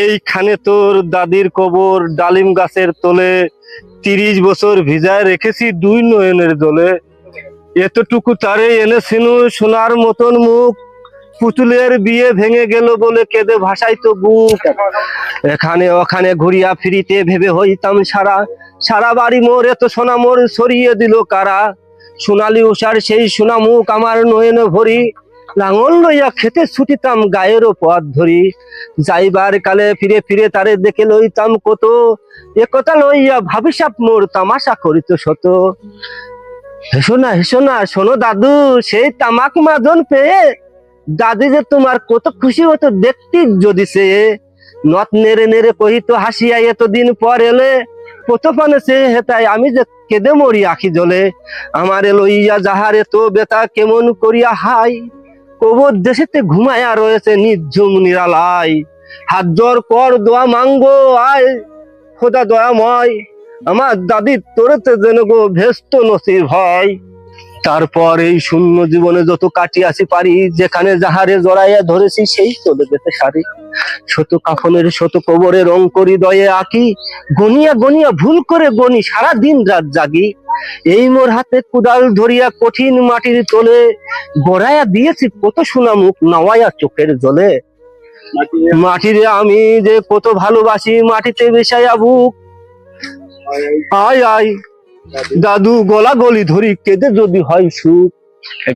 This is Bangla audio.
এইখানে তোর দাদির কবর, ডালিম গাছের তলে 30 বছর ভিজায় রেখেছি দুই নয়নের জলে। এতটুকু তারে এনেছিনু সোনার মতন মুখ, পুতুলের বিয়ে ভেঙে গেল বলে কেঁদে ভাসাইতো বুক। এখানে ওখানে ঘুরিয়া ফিরিতে ভেবে হইতাম সারা, সারা বাড়ি মোর এত সোনা মোর সরিয়ে দিল কারা। সোনালি উষার সেই সোনা মুখ আমার নয়নে ভরি, লাঙল লইয়া খেতে ছুটিতাম গায়েরও পথ ধরি। যাইবার কালে ফিরে ফিরে তারে দেখে লইতাম কত, একথা লইয়া ভাবিসাপ মোর তামাশা করিত শত। হেসো না শোনো দাদু, সেই তামাক মাজন পেয়ে দাদি যে তোমার কত খুশি হতো দেখতি যদি সে। নথ নেড়ে নেড়ে কহিত হাসিয়া, এতদিন পর এলে কত পানে সে হেতায় আমি যে কেঁদে মরি আখি জলে। আমারে লইয়া যাহারে তো বেতা কেমন করিয়া হাই, কবর দেশেতে ঘুমায়া রয়েছে নিঝুম নিরালায়। হাত জোর কর দোয়া মাঙ্গো আয় খোদা দয়াময়, আমার দাদি তোরেতে যেন গো ভেস্ত নসিব হয়। তারপর এই শূন্য জীবনে যত কাটিয়াছি পারি, যেখানে যাহারে জড়াইয়া ধরেছি সেই চলে যেতে সারি। শত কাফনের শত কবরে রং করি দয়ে আঁকি, গনিয়া গনিয়া ভুল করে গনি সারা দিন রাত জাগি। এই মোর হাতে কুদাল ধরিয়া কঠিন মাটির তোলে, গড়াইয়া দিয়েছি কত সোনা মুখ নাওয়াইয়া চোখের জলে। মাটিরে আমি যে কত ভালোবাসি, মাটিতে মিশাইয়া বুক। আয় আয় দাদু গলা গলি ধরি কেঁদে যদি হয় সুখ।